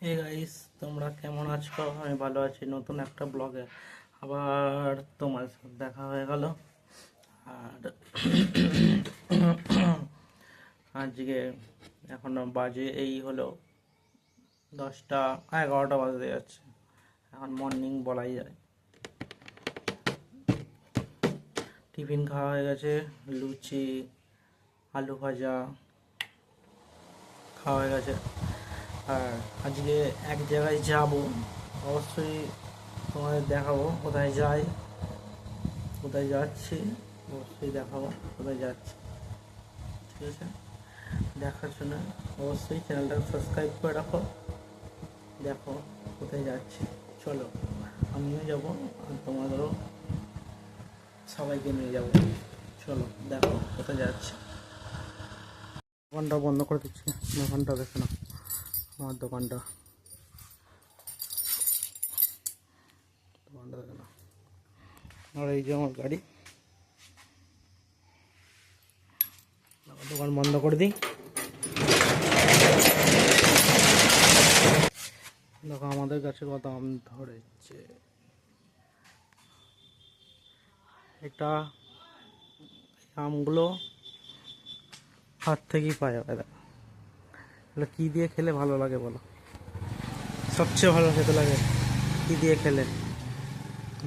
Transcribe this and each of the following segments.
Hey guys, তোমরা কেমন আছো? আমি ভালো আছি। নতুন একটা ব্লগে আবার তোমার সাথে দেখা হয়ে গেল। আর আজকে এখন বাজে এই হলো 10টা 11টা বাজতে যাচ্ছে। এখন মর্নিং বলাই যায়। টিফিন খাওয়া হয়ে গেছে, লুচি আলু ভাজা খাওয়া হয়ে গেছে। আর আজকে এক জায়গায় যাব, অবশ্যই তোমাদের দেখাবো কোথায় যাই, কোথায় যাচ্ছি, অবশ্যই দেখাবো কোথায় যাচ্ছি। ঠিক আছে, দেখার জন্য অবশ্যই চ্যানেলটাকে সাবস্ক্রাইব করে রাখো। দেখো কোথায় যাচ্ছি, চলো আমিও যাবো আর তোমাদেরও সবাইকে নিয়ে যাবো। চলো দেখো কোথায় যাচ্ছি। দোকানটা বন্ধ করে দিচ্ছি, দোকানটা দেখে না আমার দোকানটা দেখে না। আর এই যে আমার গাড়ি, দোকান বন্ধ করে দিই। দেখো আমাদের কাছে কত আম ধরেছে। এটা আমগুলো হাত থেকেই পাওয়া যাবে। দেখো এগুলো কী দিয়ে খেলে ভালো লাগে বলো? সবচেয়ে ভালো খেতে লাগে কী দিয়ে খেলে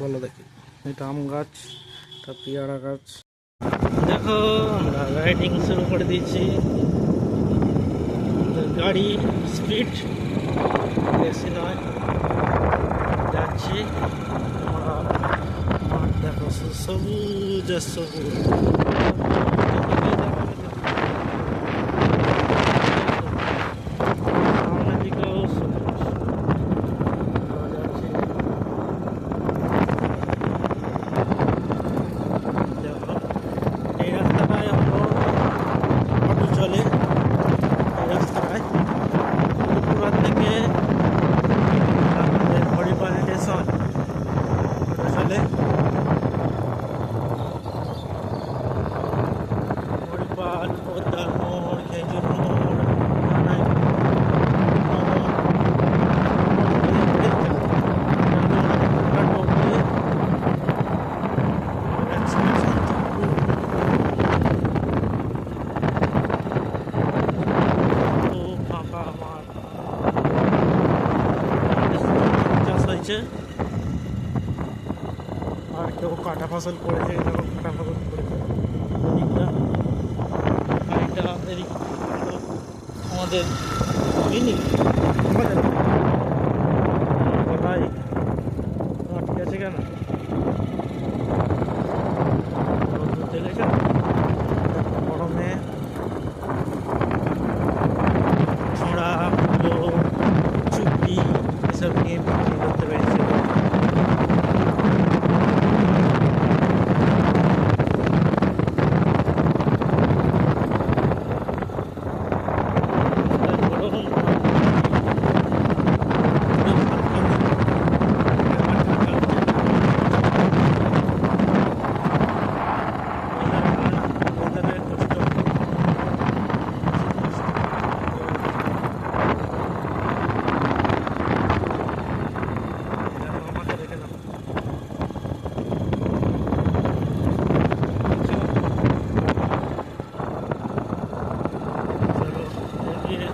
বলো দেখি? এটা আম গাছ, এটা পেয়ারা গাছ। দেখো আমরা রাইডিং শুরু করে দিয়েছি। গাড়ি স্পিড বেশি নয়, যাচ্ছি। মাঠ দেখো সবুজ সবুজ। সামনের দিকেও সবুজ। যাচ্ছি দেখো, এই রাস্তাটায় হলো অটো চলে। এই রাস্তাটায় ত্রিপুরা থেকে আমাদের হরিপাল স্টেশন অটো চলে। হরিপাল, পোদ্দার মোড়, খেজুর মোড়, কানাই ফাঁকা মাঠ, চাষ হয়েছে। আর কেউ কাটা ফসল করেছে, দেখো কাটা ফসল করেছে। এদিকটা আরেকটা, এদিক হলো আমাদের মিনি ভাই ঠিক আছে কেন দেখেছ? গরমে ছোড়া চুপি এসব নিয়ে বিক্রি করতে পেরেছে।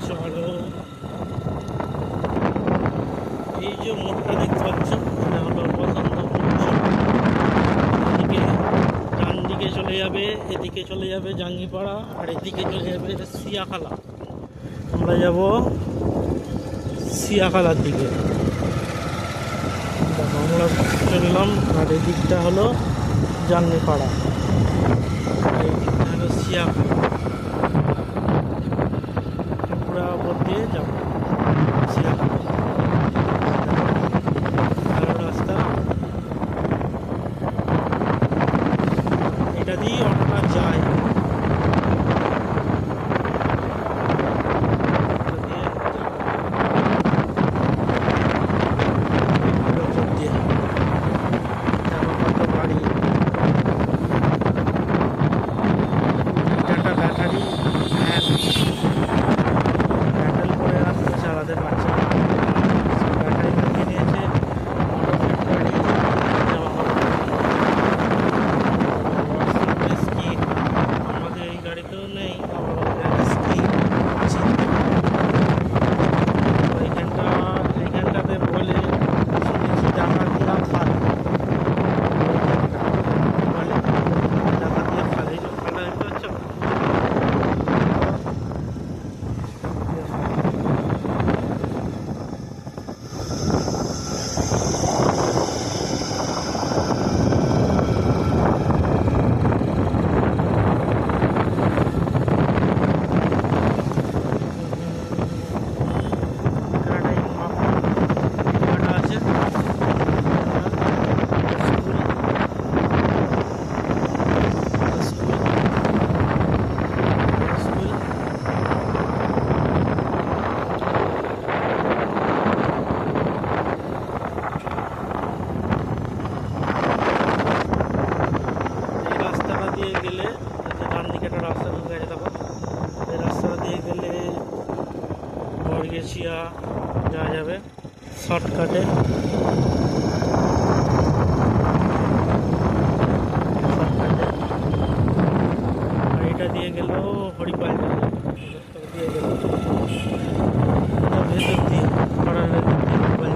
চলো, এই যে মোড়টা দেখতে পাচ্ছ, এটা হলো বসন্তপুর। এদিকে ডান দিকে চলে যাবে, এদিকে চলে যাবে জাঙ্গিপাড়া, আর এদিকে চলে যাবে সিয়াখালা। আমরা যাব সিয়াখালার দিকে। আমরা চললাম, আর এই দিকটা হলো জাঙ্গিপাড়া, এই দিকটা হলো সিয়াখালা। ত্রিপুরা ওপর দিয়ে যাবো সিয়াখালা। ভালো রাস্তা, এটা দিয়ে অটোটা যায়। ব্যাটারি ভ্যান, ব্যাটারি করে রাস্তা চালাতে পারে। যাওয়া যাবে শর্টকাটে। আর এটা দিয়ে গেল হরিপাল দিয়ে গেল ভেতর দিয়ে পাড়ার ভেতর দিয়ে হরিপাল।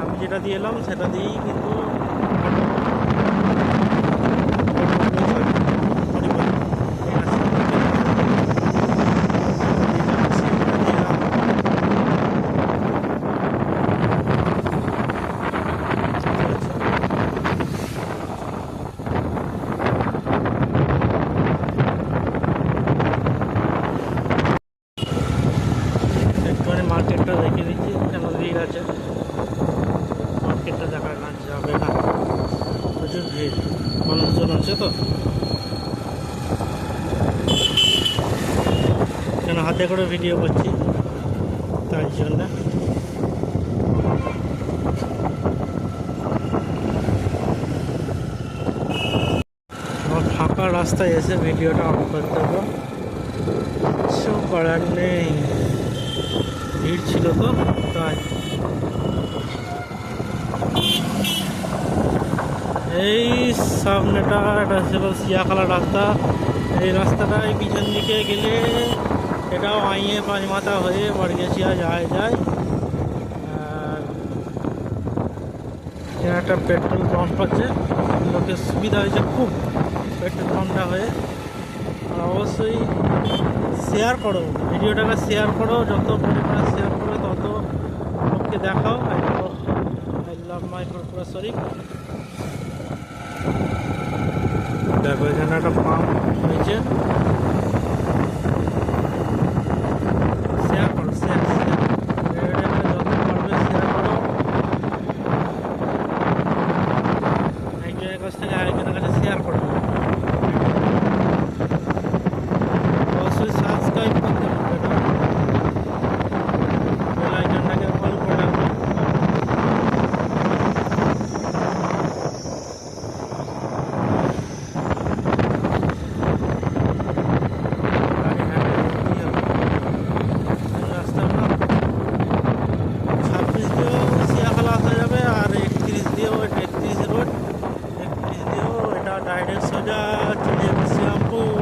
আমি যেটা দিয়ে এলাম সেটা দিয়েই কিন্তু মার্কেটটা দেখে দিচ্ছি কেন ভিড় আছে। মার্কেটটা দেখা না যাবে না, প্রচুর ভিড়, মানুষজন আছে তো। কেন হাতে করে ভিডিও করছি তাই জন্য। আমার ফাঁকা রাস্তায় এসে ভিডিওটা অন করতে হবে, কিছু করার নেই, ভিড় ছিল তো তাই। এই সামনেটা এটা ছিল সিয়াখালা রাস্তা। এই রাস্তাটায় পিছন দিকে গেলে এটাও আইয়ে পাঁচমাথা হয়ে বারগেছিয়া যায়। আর এখানে একটা পেট্রোল পাম্প আছে, লোকের সুবিধা হয়েছে খুব পেট্রোল পাম্পটা হয়ে। আর অবশ্যই শেয়ার করো, ভিডিওটাকে শেয়ার করো, যত পরিমাণে শেয়ার করো তত লোককে দেখাও। I love my sorry. দেখো এখানে একটা পাম্প হয়েছে, শেয়ার করো, শেয়ার যত পারবে শেয়ার করো। একজনের কাছ থেকে আরেকজনের কাছে শেয়ার করো। অবশ্যই সাবস্ক্রাইব করতে হবে না, বেল আইকনটাকে অল করে রাখবে। ডাইরেক্ট সোজা চলে যাবে শ্রীরামপুর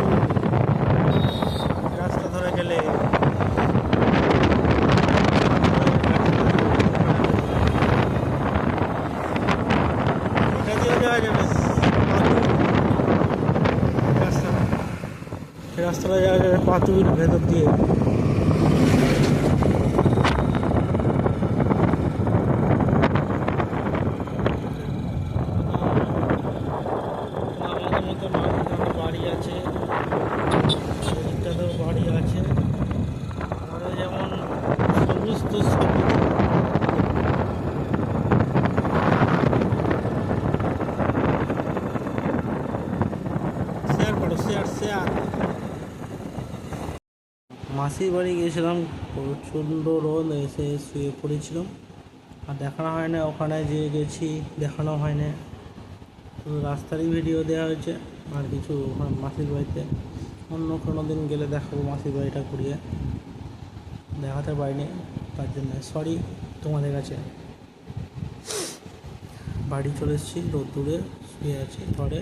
রাস্তা ধরে গেলে। এটা দিয়েও যাওয়া যাবে রাস্তাটা, এই রাস্তাটা যাওয়া যাবে পাতুর ভেতর দিয়ে। বাড়ি আছে, এদিকটাতেও বাড়ি আছে, আমাদের যেমন সবুজ তো সবুজ। শেয়ার করো, শেয়ার। মাসির বাড়ি গিয়েছিলাম, প্রচণ্ড রোদ, এসে শুয়ে পড়েছিলাম। আর দেখানো হয় না, ওখানে যে গেছি দেখানো হয় না, শুধু রাস্তারই ভিডিও দেওয়া হয়েছে। আর কিছু মাসির বাড়িতে অন্য কোনো দিন গেলে দেখাবো মাসির বাড়িটা ঘুরিয়ে, দেখাতে পারিনি, তার জন্য সরি তোমাদের কাছে। বাড়ি চলে এসেছি, রোদ্দুরে শুয়ে আছি ঘরে।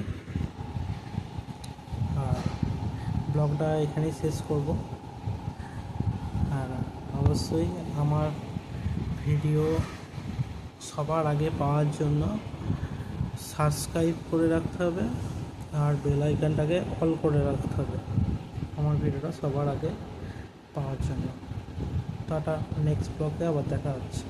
আর ব্লগটা এখানেই শেষ করব। আর অবশ্যই আমার ভিডিও সবার আগে পাওয়ার জন্য সাবস্ক্রাইব করে রাখতে হবে আর বেল আইকনটাকে অল করে রাখতে হবে আমার ভিডিওটা সবার আগে পাওয়ার জন্য। টাটা, নেক্সট ব্লগে আবার দেখা হচ্ছে।